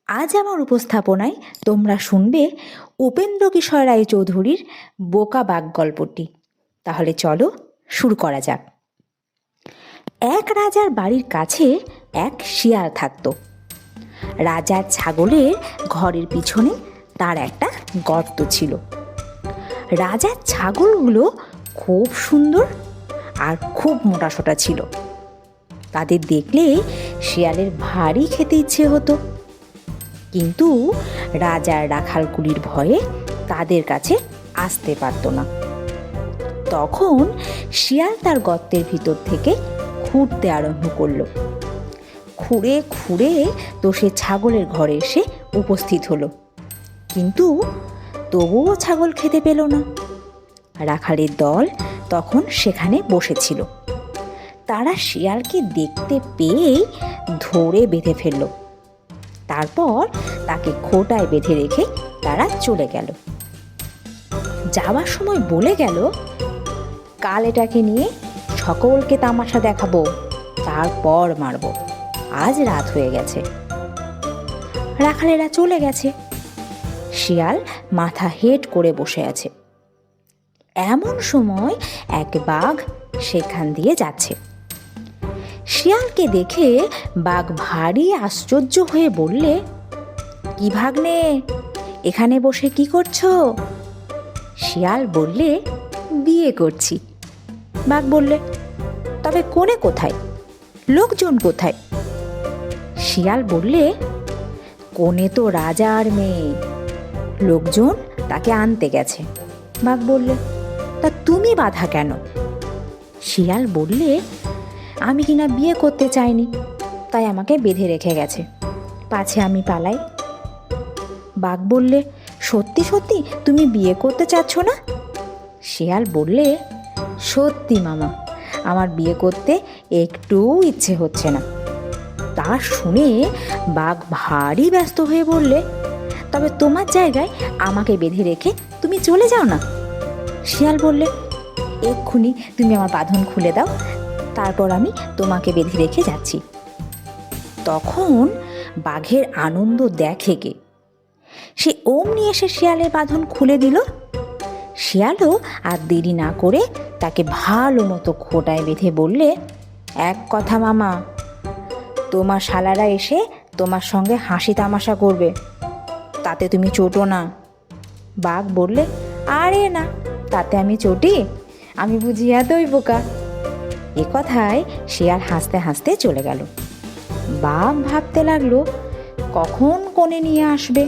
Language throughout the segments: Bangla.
আজ আমার উপস্থাপনায় তোমরা শুনবে উপেন্দ্র কিশোর রায়চৌধুরীর বোকা বাঘ গল্পটি। তাহলে চলো শুরু করা যাক। এক রাজার বাড়ির কাছে এক শিয়াল থাকত। রাজার ছাগলের ঘরের পিছনে তার একটা গর্ত ছিল। রাজার ছাগলগুলো খুব সুন্দর আর খুব মোটাসোটা ছিল। তাদের দেখলে শিয়ালের ভারী খেতে ইচ্ছে হতো, কিন্তু রাজার রাখালকুলির ভয়ে তাদের কাছে আসতে পারত না। তখন শিয়াল তার গর্তের ভিতর থেকে খুঁড়তে আরম্ভ করলো। খুঁড়ে খুঁড়ে তো সে ছাগলের ঘরে এসে উপস্থিত হলো, কিন্তু তবুও ছাগল খেতে পেল না। রাখালের দল তখন সেখানে বসেছিল। তারা শিয়ালকে দেখতে পেয়েই ধরে বেঁধে ফেলল। তারপর তাকে খোঁটায় বেঁধে রেখে তারা চলে গেল। যাওয়ার সময় বলে গেল, কাল এটাকে নিয়ে সকলকে তামাশা দেখাবো, তারপর মারব। আজ রাত হয়ে গেছে। রাখালেরা চলে গেছে। শিয়াল মাথা হেঁট করে বসে আছে। এমন সময় এক বাঘ সেখান দিয়ে যাচ্ছে। শিয়ালকে দেখে বাঘ ভারী আশ্চর্য হয়ে বললে, কি ভাগ্নে, এখানে বসে কি করছো? শিয়াল বললে, বিয়ে করছি। বাঘ বললে, তবে কোণে কোথায়, লোকজন কোথায়? শিয়াল বললে, কোণে তো রাজার মেয়ে, লোকজন তাকে আনতে গেছে। বাঘ বললে, তা তুমি বাধা কেন? শিয়াল বললে, আমি কিনা বিয়ে করতে চাইনি, তাই আমাকে বেঁধে রেখে গেছে, পাছে আমি পালাই। বাঘ বললে, সত্যি সত্যি তুমি বিয়ে করতে চাচ্ছ না? শিয়াল বললে, সত্যি মামা, আমার বিয়ে করতে একটুও ইচ্ছে হচ্ছে না। তা শুনে বাঘ ভারী ব্যস্ত হয়ে বললে, তবে তোমার জায়গায় আমাকে বেঁধে রেখে তুমি চলে যাও না। শিয়াল বললে, এক্ষুনি তুমি আমার বাঁধন খুলে দাও, তারপর আমি তোমাকে বেঁধে রেখে যাচ্ছি। তখন বাঘের আনন্দ দেখে কে, সে অমনি এসে শিয়ালের বাঁধন খুলে দিল। শিয়ালও আর দেরি না করে তাকে ভালো মতো খোঁটায় বেঁধে বললে, এক কথা মামা, তোমার শালারা এসে তোমার সঙ্গে হাসি তামাশা করবে, তাতে তুমি চটো না। বাঘ বললে, আরে না, তাতে আমি চটি? আমি বুঝি এতই বোকা। এ কথায় শিয়াল হাসতে হাসতে চলে গেল। বাঘ ভাবতে লাগলো, কখন কোণে নিয়ে আসবে।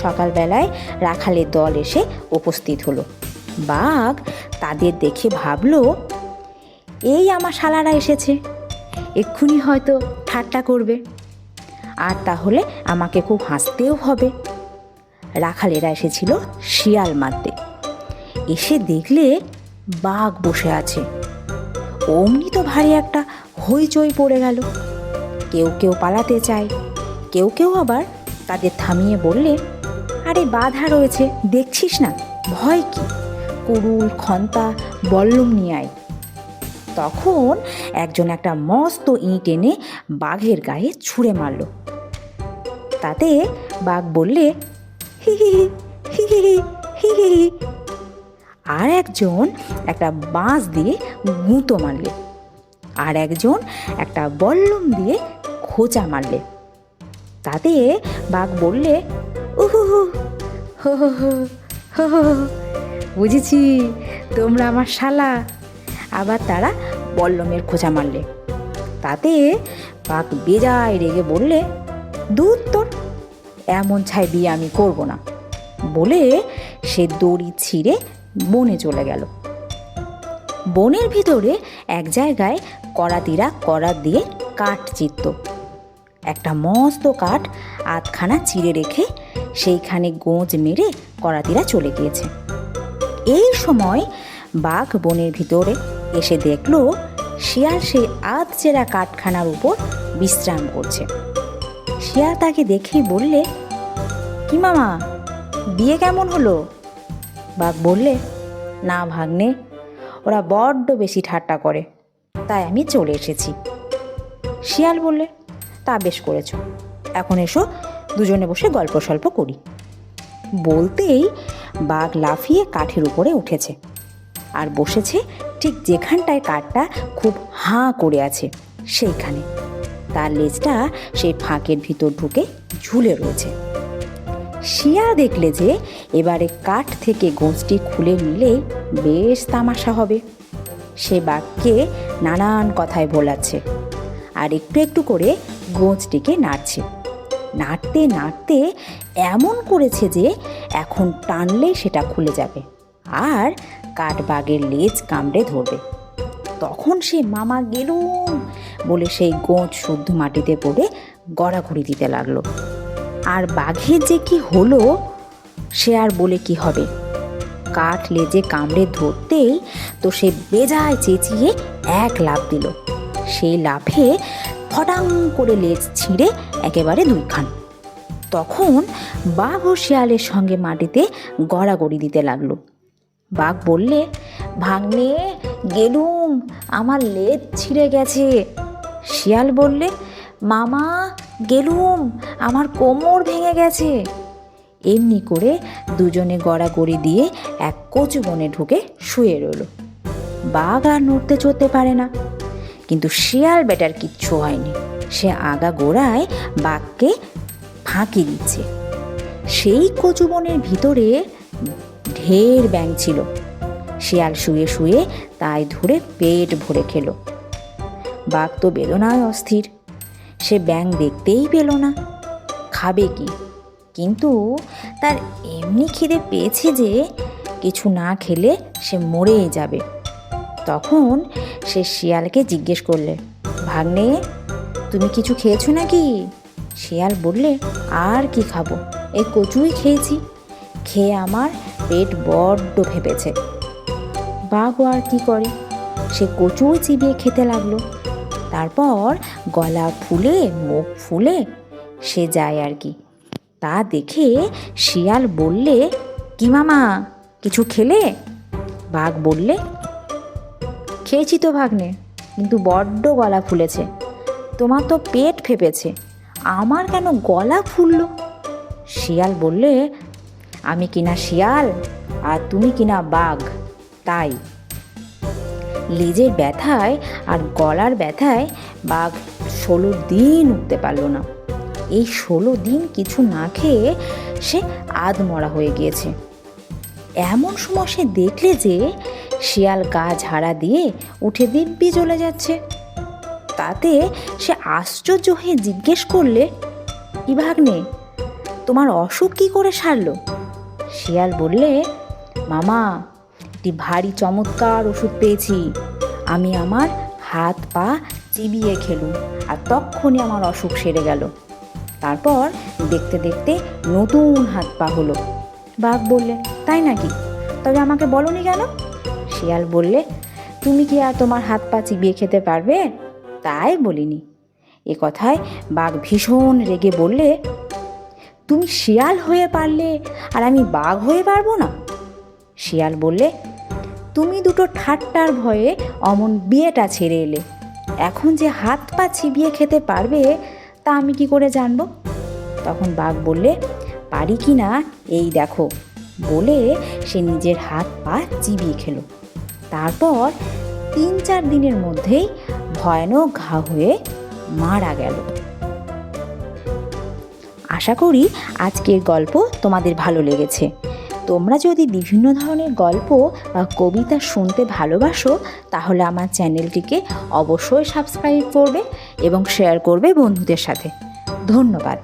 সকালবেলায় রাখালের দল এসে উপস্থিত হলো। বাঘ তাদের দেখে ভাবলো, এই আমার শালারা এসেছে, এক্ষুনি হয়তো ঠাট্টা করবে, আর তাহলে আমাকে খুব হাসতেও হবে। রাখালেরা এসেছিল শিয়াল মারতে। এসে দেখলে বাঘ বসে আছে। অমনি তো ভারী একটা হইচই পড়ে গেল। কেউ কেউ পালাতে চায়, কেউ কেউ আবার তাদের থামিয়ে বললে, আরে বাধা রয়েছে, দেখছিস না, ভয় কি, কুড়ুল খন্তা বল্লম নিয়ে আয়। তখন একজন একটা মস্ত ইঁট এনে বাঘের গায়ে ছুঁড়ে মারল। তাতে বাঘ বললে, হি হি হি হি হি হি হি। আর একজন একটা বাঁশ দিয়ে গুঁতো মারলে, আর একজন একটা বল্লম দিয়ে খোঁচা মারলে। তাতে বাঘ বললে, উহু হু হো হো হো হো হো, বুঝেছি তোমরা আমার শালা। আবার তারা বল্লমের খোঁচা মারলে। তাতে বাঘ বেজায় রেগে বললে, দূর তোর, এমন ছাই বিয়ে আমি করব না, বলে সে দড়ি ছিঁড়ে বনে চলে গেল। বনের ভিতরে এক জায়গায় করাতিরা করাত দিয়ে কাঠ চিরত। একটা মস্ত কাঠ আধখানা চিড়ে রেখে সেইখানে গোঁজ মেরে করাতিরা চলে গিয়েছে। এই সময় বাঘ বনের ভিতরে এসে দেখলো শিয়াল সেই আধ চেরা কাঠখানার উপর বিশ্রাম করছে। শিয়াল তাকে দেখেই বললে, কি মামা, বিয়ে কেমন হলো? বাঘ বললে, না ভাগ্নে, ওরা বড্ড বেশি ঠাট্টা করে, তাই আমি চলে এসেছি। শিয়াল বললে, তা বেশ করেছ, এখন এসো দুজনে বসে গল্প সল্প করি। বলতেই বাঘ লাফিয়ে কাঠের উপরে উঠেছে আর বসেছে ঠিক যেখানটায় কাঠটা খুব হাঁ করে আছে সেইখানে। তার লেজটা সেই ফাঁকের ভিতর ঢুকে ঝুলে রয়েছে। শিয়াল দেখলে যে এবারে কাঠ থেকে গোঁজটি খুলে নিলে বেশ তামাশা হবে। সে বাঘকে নানান কথায় ভোলাচ্ছে আর একটু একটু করে গোঁজটিকে নাড়ছে। নাড়তে নাড়তে এমন করেছে যে এখন টানলে সেটা খুলে যাবে আর কাঠবাঘের লেজ কামড়ে ধরবে। তখন সে মামা গেলুম বলে সেই গোঁজ শুদ্ধ মাটিতে পড়ে গড়াগড়ি দিতে লাগলো। আর বাঘের যে কি হলো সে আর বলে কি হবে। কাঠ লেজে কামড়ে ধরতেই তো সে বেজায় চেঁচিয়ে এক লাফ দিল। সেই লাফে ফটাং করে লেজ ছিঁড়ে একেবারে দুইখান। তখন বাঘ ও শিয়ালের সঙ্গে মাটিতে গড়াগড়ি দিতে লাগলো। বাঘ বললে, ভাগ্নে গেলুম, আমার লেজ ছিঁড়ে গেছে। শিয়াল বললে, মামা গেলুম, আমার কোমর ভেঙে গেছে। এমনি করে দুজনে গড়াগড়ি দিয়ে এক কচু বনে ঢুকে শুয়ে রইল। বাঘ আর নড়তে চড়তে পারে না, কিন্তু শিয়াল বেটার কিচ্ছু হয়নি। সে আগা গোড়ায় বাঘকে ফাঁকি দিচ্ছে। সেই কচু বনের ভিতরে ঢের ব্যাঙ ছিল। শিয়াল শুয়ে শুয়ে তাই ধরে পেট ভরে খেলো। বাঘ তো বেদনায় অস্থির। সে ব্যাঙ দেখতেই পেল না, খাবে কি? কিন্তু তার এমনি খিদে পেয়েছে যে কিছু না খেলে সে মরেই যাবে। তখন সে শিয়ালকে জিজ্ঞেস করলে, ভাগ্নে তুমি কিছু খেয়েছো নাকি? শিয়াল বললে, আর কি খাবো, এই কচুই খেয়েছি। খেয়ে আমার পেট বড্ড ভেবেছে। বাঘও আর কি করে, সে কচুই চিবিয়ে খেতে লাগলো। তারপর গলা ফুলে মুখ ফুলে সে যায় আর কি। তা দেখে শিয়াল বললে, কি মামা কিছু খেলে? বাঘ বললে, খেয়েছি তো ভাগ্নে, কিন্তু বড্ড গলা ফুলেছে। তোমার তো পেট ফেপেছে, আমার কেন গলা ফুললো? শিয়াল বললে, আমি কিনা শিয়াল আর তুমি কিনা বাঘ, তাই। লেজের ব্যথায় আর গলার ব্যথায় বাঘ 16 দিন উঠতে পারল না। এই 16 দিন কিছু না খেয়ে সে আধমরা হয়ে গিয়েছে। এমন সময় সে দেখলে যে শিয়াল গা ঝাড়া দিয়ে উঠে দিব্যি চলে যাচ্ছে। তাতে সে আশ্চর্য হয়ে জিজ্ঞেস করলে, কি ভাগ্নে, তোমার অসুখ কি করে সারলো? শিয়াল বললে, মামা একটি ভারী চমৎকার ওষুধ পেয়েছি। আমি আমার হাত পা চিবিয়ে খেলুম আর তক্ষুনি আমার অসুখ সেরে গেল। তারপর দেখতে দেখতে নতুন হাত পা হলো। বাঘ বললে, তাই নাকি? তবে আমাকে বলনি কেন? শিয়াল বললে, তুমি কি আর তোমার হাত পা চিবিয়ে খেতে পারবে? তাই বলিনি। এ কথায় বাঘ ভীষণ রেগে বললে, তুমি শিয়াল হয়ে পারলে আর আমি বাঘ হয়ে পারবো না? শিয়াল বললে, তুমি দুটো ঠাট্টার ভয়ে অমন বিয়েটা ছেড়ে এলে। এখন যে হাত পা চিবিয়ে খেতে পারবে তা আমি কি করে জানবো? তখন বাঘ বললে, পারি কি না এই দেখো, বলে সে নিজের হাত পা চিবিয়ে খেলো। তারপর 3-4 দিনের মধ্যেই ভয়ানক ঘা হয়ে মারা গেল। আশা করি আজকের গল্প তোমাদের ভালো লেগেছে। তোমরা যদি বিভিন্ন ধরনের গল্প বা কবিতা শুনতে ভালোবাসো তাহলে আমার চ্যানেলটিকে অবশ্যই সাবস্ক্রাইব করবে এবং শেয়ার করবে বন্ধুদের সাথে। ধন্যবাদ।